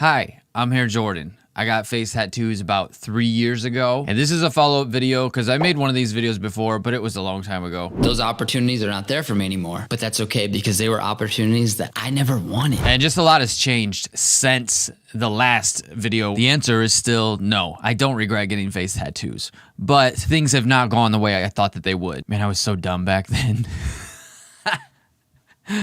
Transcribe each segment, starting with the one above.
Hi, I'm Hair Jordan. I got face tattoos about 3 years ago, and this is a follow-up video because I made one of these videos before, but it was a long time ago. Those opportunities are not there for me anymore, but that's okay because they were opportunities that I never wanted. And just a lot has changed since the last video. The answer is still no. I don't regret getting face tattoos, but things have not gone the way I thought that they would. Man, I was so dumb back then.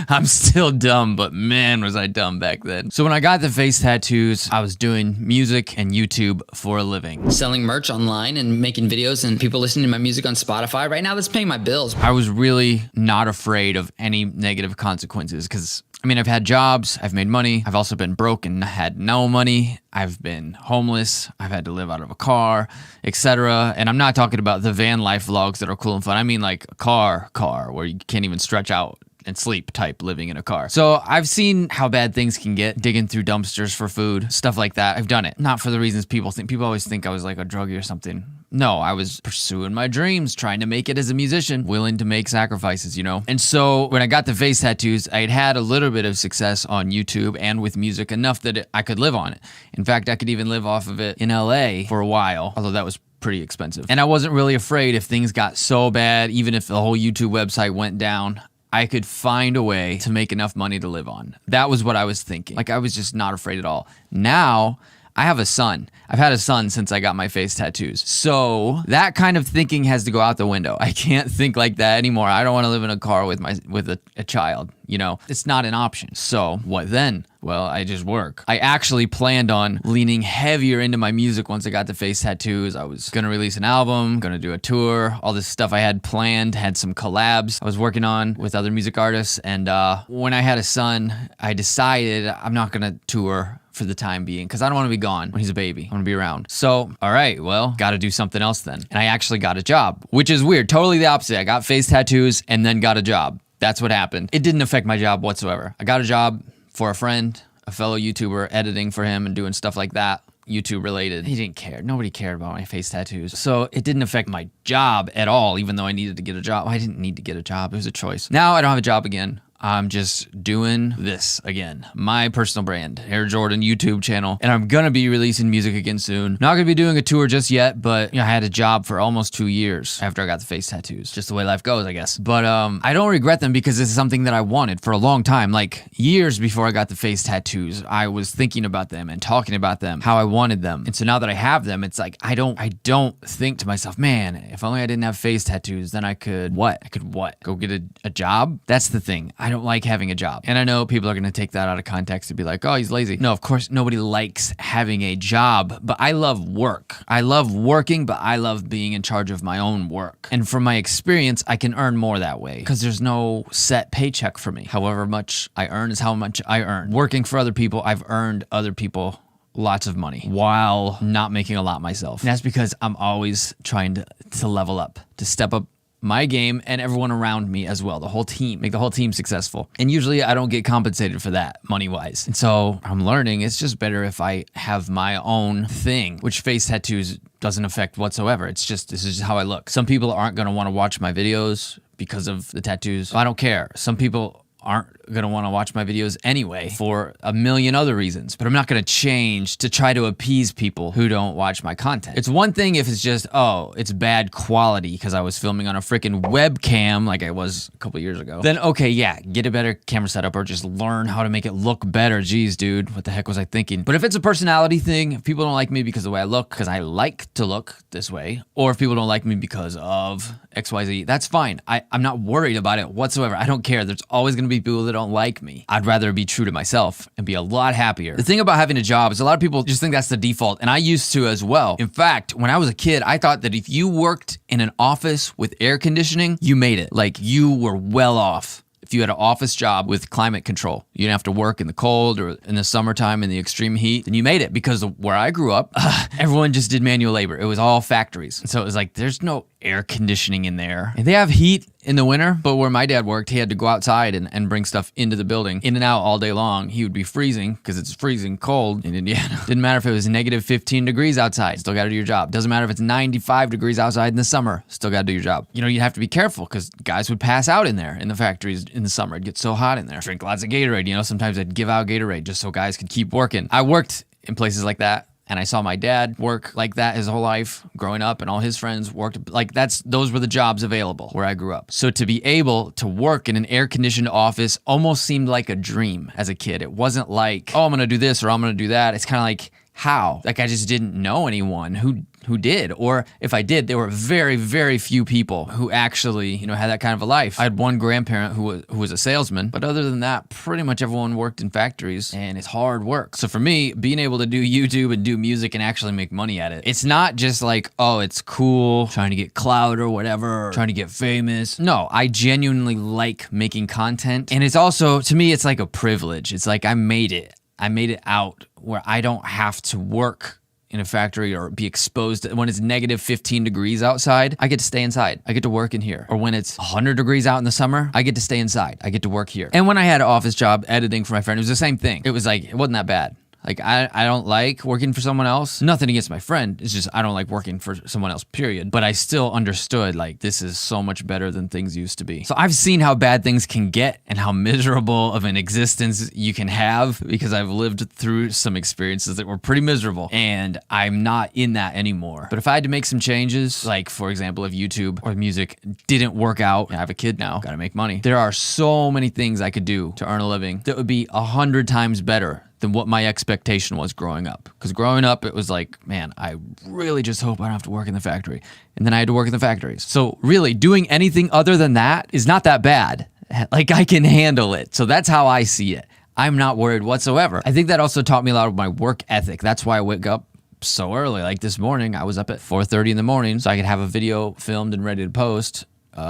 I'm still dumb, but man, was I dumb back then. So when I got the face tattoos, I was doing music and YouTube for a living. Selling merch online and making videos and people listening to my music on Spotify. Right now, that's paying my bills. I was really not afraid of any negative consequences because, I mean, I've had jobs, I've made money, I've also been broke and had no money, I've been homeless, I've had to live out of a car, etc. And I'm not talking about the van life vlogs that are cool and fun. I mean like a car where you can't even stretch out and sleep type living in a car. So I've seen how bad things can get, digging through dumpsters for food, stuff like that. I've done it. Not for the reasons people think. People always think I was like a druggie or something. No, I was pursuing my dreams, trying to make it as a musician, willing to make sacrifices, you know? And so when I got the face tattoos, I'd had a little bit of success on YouTube and with music, enough that I could live on it. In fact, I could even live off of it in LA for a while, although that was pretty expensive. And I wasn't really afraid if things got so bad, even if the whole YouTube website went down, I could find a way to make enough money to live on. That was what I was thinking. Like, I was just not afraid at all. Now, I have a son. I've had a son since I got my face tattoos. So that kind of thinking has to go out the window. I can't think like that anymore. I don't want to live in a car with a child, you know? It's not an option. So what then? Well, I just work. I actually planned on leaning heavier into my music once I got the face tattoos. I was gonna release an album, gonna do a tour, all this stuff I had planned, had some collabs I was working on with other music artists. And when I had a son, I decided I'm not gonna tour for the time being because I don't want to be gone when he's a baby. I want to be around. So, all right, well, got to do something else then. And I actually got a job, which is weird. Totally the opposite. I got face tattoos and then got a job. That's what happened. It didn't affect my job whatsoever. I got a job for a friend, a fellow YouTuber, editing for him and doing stuff like that. YouTube related. He didn't care. Nobody cared about my face tattoos. So it didn't affect my job at all, even though I needed to get a job. I didn't need to get a job. It was a choice. Now I don't have a job again. I'm just doing this again. My personal brand, Hair Jordan YouTube channel. And I'm gonna be releasing music again soon. Not gonna be doing a tour just yet, but you know, I had a job for almost 2 years after I got the face tattoos. Just the way life goes, I guess. But I don't regret them because this is something that I wanted for a long time. Like years before I got the face tattoos, I was thinking about them and talking about them, how I wanted them. And so now that I have them, it's like I don't think to myself, man, if only I didn't have face tattoos, then I could what? I could what? Go get a job? That's the thing. I don't like having a job. And I know people are going to take that out of context and be like, oh, he's lazy. No, of course, nobody likes having a job, but I love work. I love working, but I love being in charge of my own work. And from my experience, I can earn more that way because there's no set paycheck for me. However much I earn is how much I earn. Working for other people, I've earned other people lots of money while not making a lot myself. And that's because I'm always trying to level up, to step up my game and everyone around me as well, the whole team, make the whole team successful. And usually I don't get compensated for that money-wise. And so I'm learning it's just better if I have my own thing, which face tattoos doesn't affect whatsoever. It's just, this is just how I look. Some people aren't gonna wanna watch my videos because of the tattoos. I don't care. Some people aren't gonna wanna watch my videos anyway for a million other reasons, but I'm not gonna change to try to appease people who don't watch my content. It's one thing if it's just, oh, it's bad quality because I was filming on a freaking webcam like I was a couple years ago. Then okay, yeah, get a better camera setup or just learn how to make it look better. Jeez, dude, what the heck was I thinking? But if it's a personality thing, if people don't like me because of the way I look, because I like to look this way, or if people don't like me because of XYZ, that's fine. I'm not worried about it whatsoever. I don't care. There's always gonna be people that don't like me. I'd rather be true to myself and be a lot happier. The thing about having a job is a lot of people just think that's the default, and I used to as well. In fact, when I was a kid, I thought that if you worked in an office with air conditioning, you made it. Like you were well off. If you had an office job with climate control, you didn't have to work in the cold or in the summertime in the extreme heat, then you made it because where I grew up, everyone just did manual labor. It was all factories. And so it was like, there's no air conditioning in there. And they have heat in the winter, but where my dad worked, he had to go outside and bring stuff into the building, in and out all day long. He would be freezing because it's freezing cold in Indiana. Didn't matter if it was negative 15 degrees outside, still got to do your job. Doesn't matter if it's 95 degrees outside in the summer, still got to do your job. You know, you have to be careful because guys would pass out in there in the factories in the summer. It'd get so hot in there. Drink lots of Gatorade. You know, sometimes I'd give out Gatorade just so guys could keep working. I worked in places like that. And I saw my dad work like that his whole life growing up, and all his friends worked like those were the jobs available where I grew up. So to be able to work in an air-conditioned office almost seemed like a dream as a kid. It wasn't like, oh, I'm going to do this or I'm going to do that. It's kind of like, how? Like I just didn't know anyone who did, or if I did, there were very, very few people who actually, you know, had that kind of a life. I had one grandparent who was a salesman, but other than that, pretty much everyone worked in factories, and it's hard work. So for me, being able to do YouTube and do music and actually make money at it, it's not just like, oh, it's cool, trying to get clout or whatever, or trying to get famous. No, I genuinely like making content, and it's also, to me, it's like a privilege. It's like I made it out where I don't have to work in a factory or be exposed. When it's negative 15 degrees outside, I get to stay inside. I get to work in here. Or when it's 100 degrees out in the summer, I get to stay inside. I get to work here. And when I had an office job editing for my friend, it was the same thing. It was like, it wasn't that bad. Like, I don't like working for someone else. Nothing against my friend. It's just I don't like working for someone else, period. But I still understood, like, this is so much better than things used to be. So I've seen how bad things can get and how miserable of an existence you can have because I've lived through some experiences that were pretty miserable. And I'm not in that anymore. But if I had to make some changes, like, for example, if YouTube or music didn't work out, I have a kid now, gotta make money. There are so many things I could do to earn a living that would be 100 times better than what my expectation was growing up. Because growing up, it was like, man, I really just hope I don't have to work in the factory. And then I had to work in the factories. So really, doing anything other than that is not that bad. Like, I can handle it. So that's how I see it. I'm not worried whatsoever. I think that also taught me a lot of my work ethic. That's why I wake up so early. Like this morning, I was up at 4:30 in the morning so I could have a video filmed and ready to post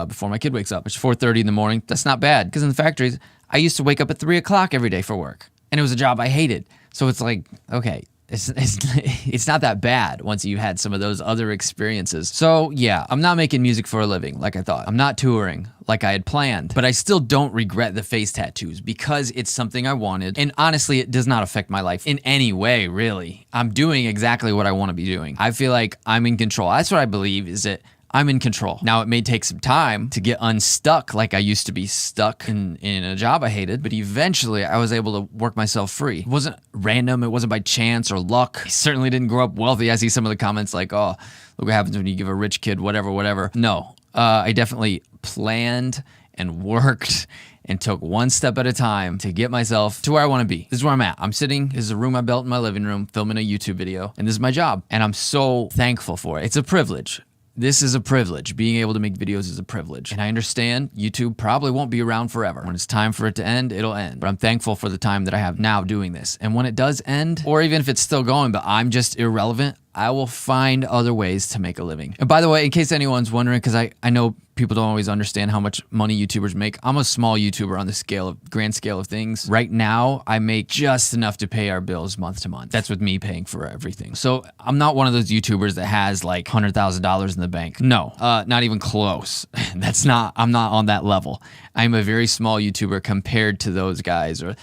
before my kid wakes up. It's 4:30 in the morning. That's not bad. Because in the factories, I used to wake up at 3 o'clock every day for work. And it was a job I hated. So it's like, okay, it's not that bad once you had some of those other experiences. So yeah, I'm not making music for a living like I thought. I'm not touring like I had planned, but I still don't regret the face tattoos because it's something I wanted. And honestly, it does not affect my life in any way, really. I'm doing exactly what I want to be doing. I feel like I'm in control. That's what I believe, is that I'm in control. Now, it may take some time to get unstuck like I used to be stuck in a job I hated, but eventually I was able to work myself free. It wasn't random. It wasn't by chance or luck. I certainly didn't grow up wealthy. I see some of the comments like, oh, look what happens when you give a rich kid whatever. No, I definitely planned and worked and took one step at a time to get myself to where I want to be. This is where I'm at. I'm sitting, this is a room I built in my living room, filming a YouTube video, and this is my job. And I'm so thankful for it. It's a privilege. This is a privilege. Being able to make videos is a privilege. And I understand YouTube probably won't be around forever. When it's time for it to end, it'll end. But I'm thankful for the time that I have now doing this. And when it does end, or even if it's still going, but I'm just irrelevant, I will find other ways to make a living. And by the way, in case anyone's wondering, because I know people don't always understand how much money YouTubers make. I'm a small YouTuber on the grand scale of things. Right now, I make just enough to pay our bills month to month. That's with me paying for everything. So I'm not one of those YouTubers that has like $100,000 in the bank. No, not even close. I'm not on that level. I'm a very small YouTuber compared to those guys. Or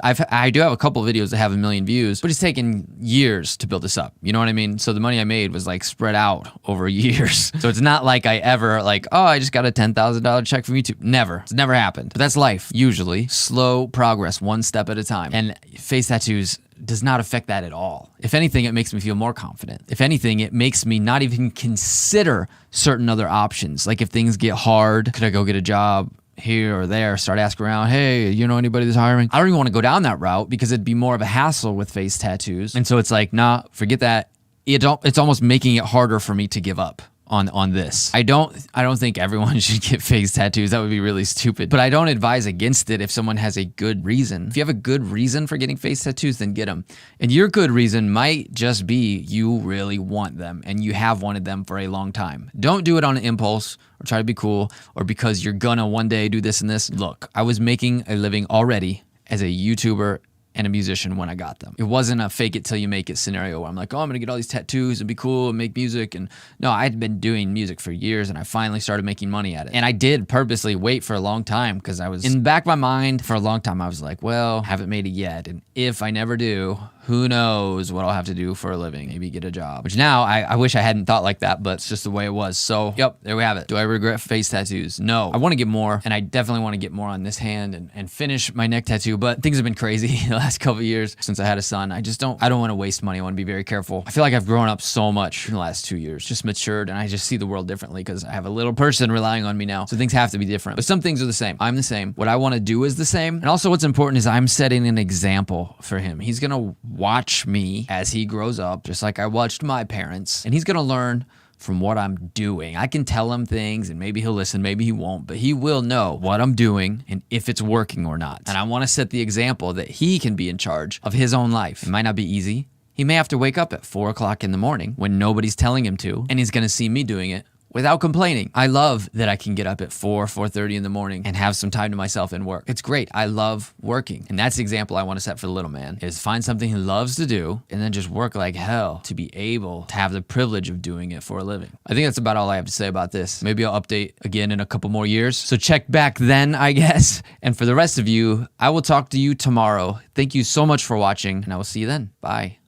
I do have a couple of videos that have 1 million views, but it's taken years to build this up. You know what I mean? So the money I made was like spread out over years. So it's not like I ever like, oh, I just got a $10,000 check from YouTube. Never. It's never happened. But that's life. Usually slow progress, one step at a time. And face tattoos does not affect that at all. If anything, it makes me feel more confident. If anything, it makes me not even consider certain other options. Like if things get hard, could I go get a job here or there, start asking around, hey, you know anybody that's hiring? I don't even want to go down that route because it'd be more of a hassle with face tattoos. And so it's like, nah, forget that. It's almost making it harder for me to give up on this. I don't think everyone should get face tattoos. That would be really stupid. But I don't advise against it if someone has a good reason. If you have a good reason for getting face tattoos, then get them. And your good reason might just be you really want them and you have wanted them for a long time. Don't do it on an impulse or try to be cool or because you're gonna one day do this and this. Look, I was making a living already as a YouTuber and a musician when I got them. It wasn't a fake it till you make it scenario where I'm like, oh, I'm gonna get all these tattoos and be cool and make music. And no, I'd been doing music for years and I finally started making money at it. And I did purposely wait for a long time because I was in the back of my mind for a long time. I was like, well, haven't made it yet. And if I never do, who knows what I'll have to do for a living? Maybe get a job. Which now I wish I hadn't thought like that, but it's just the way it was. So, yep, there we have it. Do I regret face tattoos? No. I want to get more, and I definitely want to get more on this hand and finish my neck tattoo, but things have been crazy the last couple of years since I had a son. I don't want to waste money. I want to be very careful. I feel like I've grown up so much in the last 2 years, just matured, and I just see the world differently because I have a little person relying on me now. So things have to be different, but some things are the same. I'm the same. What I want to do is the same. And also what's important is I'm setting an example for him. He's going to watch me as he grows up, just like I watched my parents, and he's going to learn from what I'm doing. I can tell him things and maybe he'll listen, maybe he won't, but he will know what I'm doing and if it's working or not. And I want to set the example that he can be in charge of his own life. It might not be easy. He may have to wake up at 4 o'clock in the morning when nobody's telling him to, and he's going to see me doing it without complaining. I love that I can get up at 4:30 in the morning and have some time to myself and work. It's great. I love working. And that's the example I want to set for the little man, is find something he loves to do and then just work like hell to be able to have the privilege of doing it for a living. I think that's about all I have to say about this. Maybe I'll update again in a couple more years. So check back then, I guess. And for the rest of you, I will talk to you tomorrow. Thank you so much for watching, and I will see you then. Bye.